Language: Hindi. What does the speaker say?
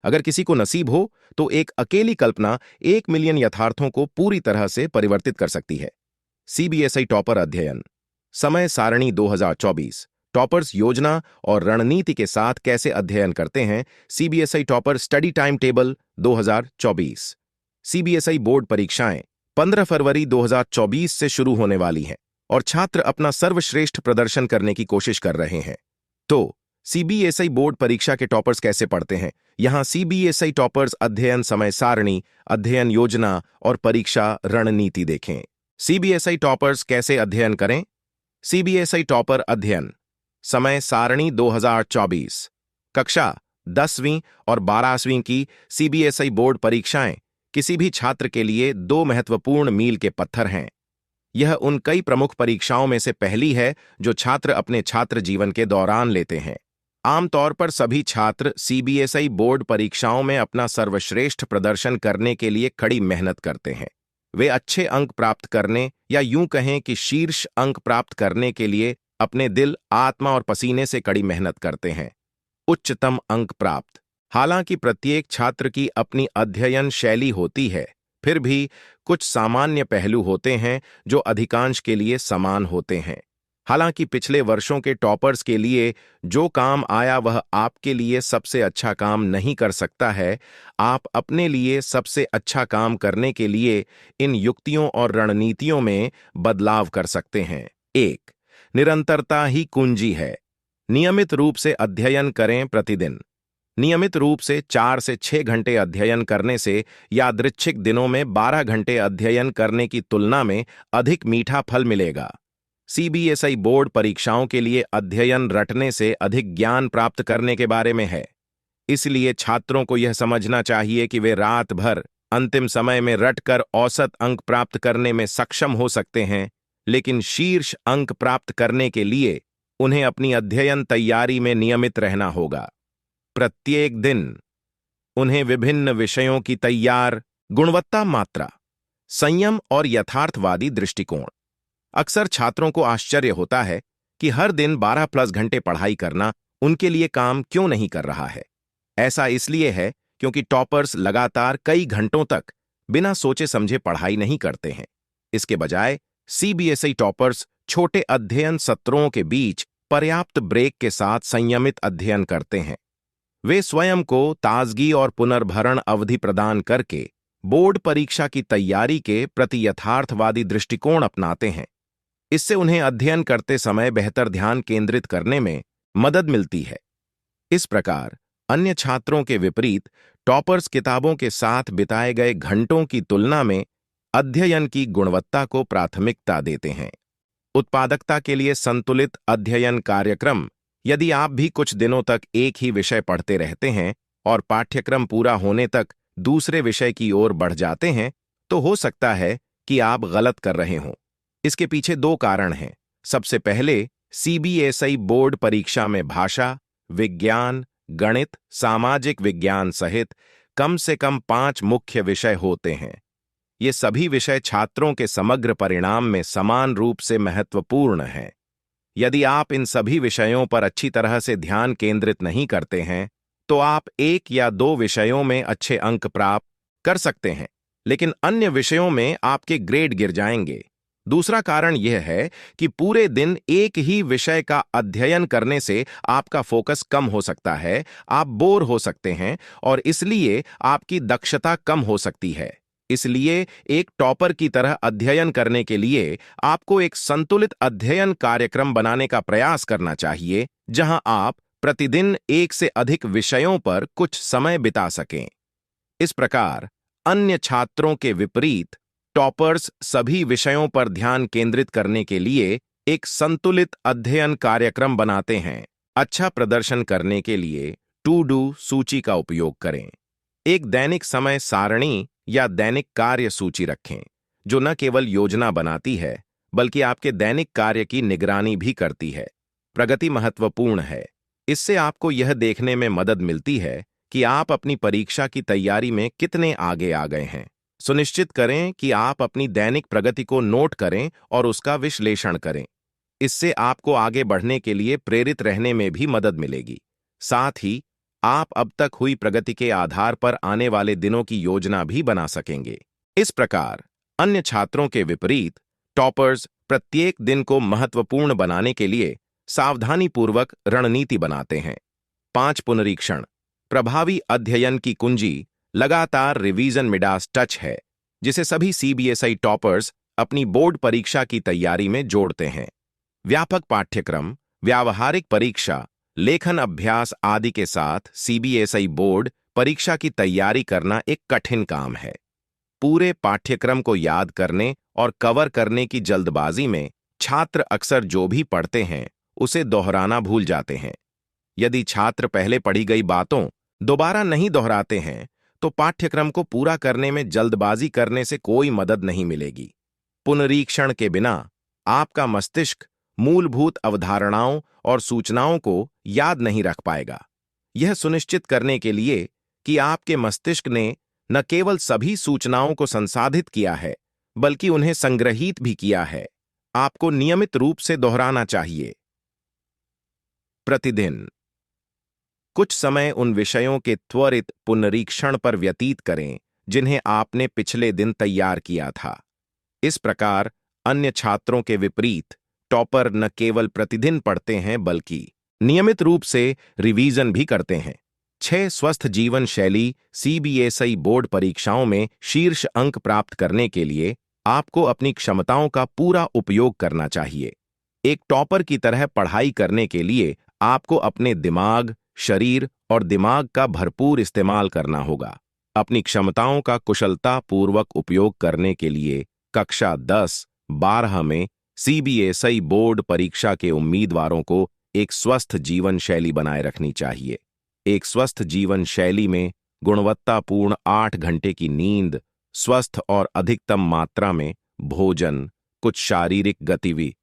अगर किसी को नसीब हो तो एक अकेली कल्पना 1 मिलियन यथार्थों को पूरी तरह से परिवर्तित कर सकती है। सीबीएसई टॉपर अध्ययन समय सारणी 2024 टॉपर्स योजना और रणनीति के साथ कैसे अध्ययन करते हैं। CBSE topper study time table 2024। CBSE board परीक्षाएं 15 फरवरी 2024 से शुरू होने वाली हैं और छात्र अपना सर्वश्रेष्ठ प्रदर्शन करने की कोशिश कर रहे हैं। तो सीबीएसई बोर्ड परीक्षा के टॉपर्स कैसे पढ़ते हैं? यहां सीबीएसई टॉपर्स अध्ययन समय सारणी, अध्ययन योजना और परीक्षा रणनीति देखें। सीबीएसई टॉपर्स कैसे अध्ययन करें? सीबीएसई टॉपर अध्ययन समय सारणी 2024। कक्षा 10वीं और 12वीं की सीबीएसई बोर्ड परीक्षाएं किसी भी छात्र के लिए 2 महत्वपूर्ण मील के पत्थर हैं। यह उन कई प्रमुख परीक्षाओं में से पहली है जो छात्र अपने छात्र जीवन के दौरान लेते हैं। आमतौर पर सभी छात्र सीबीएसई बोर्ड परीक्षाओं में अपना सर्वश्रेष्ठ प्रदर्शन करने के लिए कड़ी मेहनत करते हैं। वे अच्छे अंक प्राप्त करने या यूं कहें कि शीर्ष अंक प्राप्त करने के लिए अपने दिल, आत्मा और पसीने से कड़ी मेहनत करते हैं। उच्चतम अंक प्राप्त। हालांकि प्रत्येक छात्र की अपनी अध्ययन शैली होती है, फिर भी कुछ सामान्य पहलू होते हैं जो अधिकांश के लिए समान होते हैं। हालांकि पिछले वर्षों के टॉपर्स के लिए जो काम आया वह आपके लिए सबसे अच्छा काम नहीं कर सकता है, आप अपने लिए सबसे अच्छा काम करने के लिए इन युक्तियों और रणनीतियों में बदलाव कर सकते हैं। 1. निरंतरता ही कुंजी है। नियमित रूप से अध्ययन करें प्रतिदिन। नियमित रूप से 4 से 6 घंटे अध्ययन करने से यादृच्छिक दिनों में 12 घंटे अध्ययन करने की तुलना में अधिक मीठा फल मिलेगा। सीबीएसई बोर्ड परीक्षाओं के लिए अध्ययन रटने से अधिक ज्ञान प्राप्त करने के बारे में है। इसलिए छात्रों को यह समझना चाहिए कि वे रात भर अंतिम समय में रटकर औसत अंक प्राप्त करने में सक्षम हो सकते हैं, लेकिन शीर्ष अंक प्राप्त करने के लिए उन्हें अपनी अध्ययन तैयारी में नियमित रहना होगा। प्रत्येक दिन उन्हें विभिन्न विषयों की तैयार गुणवत्ता, मात्रा, संयम और यथार्थवादी दृष्टिकोण। अक्सर छात्रों को आश्चर्य होता है कि हर दिन 12+ घंटे पढ़ाई करना उनके लिए काम क्यों नहीं कर रहा है। ऐसा इसलिए है क्योंकि टॉपर्स लगातार कई घंटों तक बिना सोचे समझे पढ़ाई नहीं करते हैं। इसके बजाय सीबीएसई टॉपर्स छोटे अध्ययन सत्रों के बीच पर्याप्त ब्रेक के साथ संयमित अध्ययन करते हैं। वे स्वयं को ताजगी और पुनर्भरण अवधि प्रदान करके बोर्ड परीक्षा की तैयारी के प्रति यथार्थवादी दृष्टिकोण अपनाते हैं। इससे उन्हें अध्ययन करते समय बेहतर ध्यान केंद्रित करने में मदद मिलती है। इस प्रकार अन्य छात्रों के विपरीत टॉपर्स किताबों के साथ बिताए गए घंटों की तुलना में अध्ययन की गुणवत्ता को प्राथमिकता देते हैं। उत्पादकता के लिए संतुलित अध्ययन कार्यक्रम। यदि आप भी कुछ दिनों तक एक ही विषय पढ़ते रहते हैं और पाठ्यक्रम पूरा होने तक दूसरे विषय की ओर बढ़ जाते हैं, तो हो सकता है कि आप गलत कर रहे हों। इसके पीछे 2 कारण हैं। सबसे पहले, सीबीएसई बोर्ड परीक्षा में भाषा, विज्ञान, गणित, सामाजिक विज्ञान सहित कम से कम 5 मुख्य विषय होते हैं। ये सभी विषय छात्रों के समग्र परिणाम में समान रूप से महत्वपूर्ण हैं। यदि आप इन सभी विषयों पर अच्छी तरह से ध्यान केंद्रित नहीं करते हैं, तो आप 1 या 2 विषयों में अच्छे अंक प्राप्त कर सकते हैं, लेकिन अन्य विषयों में आपके ग्रेड गिर जाएंगे। दूसरा कारण यह है कि पूरे दिन एक ही विषय का अध्ययन करने से आपका फोकस कम हो सकता है, आप बोर हो सकते हैं और इसलिए आपकी दक्षता कम हो सकती है। इसलिए एक टॉपर की तरह अध्ययन करने के लिए आपको एक संतुलित अध्ययन कार्यक्रम बनाने का प्रयास करना चाहिए, जहां आप प्रतिदिन 1 से अधिक विषयों पर कुछ समय बिता सकें। इस प्रकार अन्य छात्रों के विपरीत टॉपर्स सभी विषयों पर ध्यान केंद्रित करने के लिए एक संतुलित अध्ययन कार्यक्रम बनाते हैं। अच्छा प्रदर्शन करने के लिए टू डू सूची का उपयोग करें। एक दैनिक समय सारणी या दैनिक कार्य सूची रखें, जो न केवल योजना बनाती है बल्कि आपके दैनिक कार्य की निगरानी भी करती है। प्रगति महत्वपूर्ण है। इससे आपको यह देखने में मदद मिलती है कि आप अपनी परीक्षा की तैयारी में कितने आगे आ गए हैं। सुनिश्चित करें कि आप अपनी दैनिक प्रगति को नोट करें और उसका विश्लेषण करें। इससे आपको आगे बढ़ने के लिए प्रेरित रहने में भी मदद मिलेगी। साथ ही आप अब तक हुई प्रगति के आधार पर आने वाले दिनों की योजना भी बना सकेंगे। इस प्रकार अन्य छात्रों के विपरीत टॉपर्स प्रत्येक दिन को महत्वपूर्ण बनाने के लिए सावधानीपूर्वक रणनीति बनाते हैं। 5 पुनरीक्षण। प्रभावी अध्ययन की कुंजी लगातार रिवीजन मिडास टच है, जिसे सभी सीबीएसई टॉपर्स अपनी बोर्ड परीक्षा की तैयारी में जोड़ते हैं। व्यापक पाठ्यक्रम, व्यावहारिक परीक्षा, लेखन अभ्यास आदि के साथ सीबीएसई बोर्ड परीक्षा की तैयारी करना एक कठिन काम है। पूरे पाठ्यक्रम को याद करने और कवर करने की जल्दबाजी में छात्र अक्सर जो भी पढ़ते हैं उसे दोहराना भूल जाते हैं। यदि छात्र पहले पढ़ी गई बातों दोबारा नहीं दोहराते हैं तो पाठ्यक्रम को पूरा करने में जल्दबाजी करने से कोई मदद नहीं मिलेगी। पुनरीक्षण के बिना आपका मस्तिष्क मूलभूत अवधारणाओं और सूचनाओं को याद नहीं रख पाएगा। यह सुनिश्चित करने के लिए कि आपके मस्तिष्क ने न केवल सभी सूचनाओं को संसाधित किया है बल्कि उन्हें संग्रहीत भी किया है, आपको नियमित रूप से दोहराना चाहिए। प्रतिदिन कुछ समय उन विषयों के त्वरित पुनरीक्षण पर व्यतीत करें जिन्हें आपने पिछले दिन तैयार किया था। इस प्रकार अन्य छात्रों के विपरीत टॉपर न केवल प्रतिदिन पढ़ते हैं बल्कि नियमित रूप से रिवीजन भी करते हैं। 6 स्वस्थ जीवन शैली। सीबीएसई बोर्ड परीक्षाओं में शीर्ष अंक प्राप्त करने के लिए आपको अपनी क्षमताओं का पूरा उपयोग करना चाहिए। एक टॉपर की तरह पढ़ाई करने के लिए आपको अपने दिमाग, शरीर और दिमाग का भरपूर इस्तेमाल करना होगा। अपनी क्षमताओं का कुशलतापूर्वक उपयोग करने के लिए कक्षा 10-12 में सीबीएसई बोर्ड परीक्षा के उम्मीदवारों को एक स्वस्थ जीवन शैली बनाए रखनी चाहिए। एक स्वस्थ जीवन शैली में गुणवत्तापूर्ण 8 घंटे की नींद, स्वस्थ और अधिकतम मात्रा में भोजन, कुछ शारीरिक गतिविधि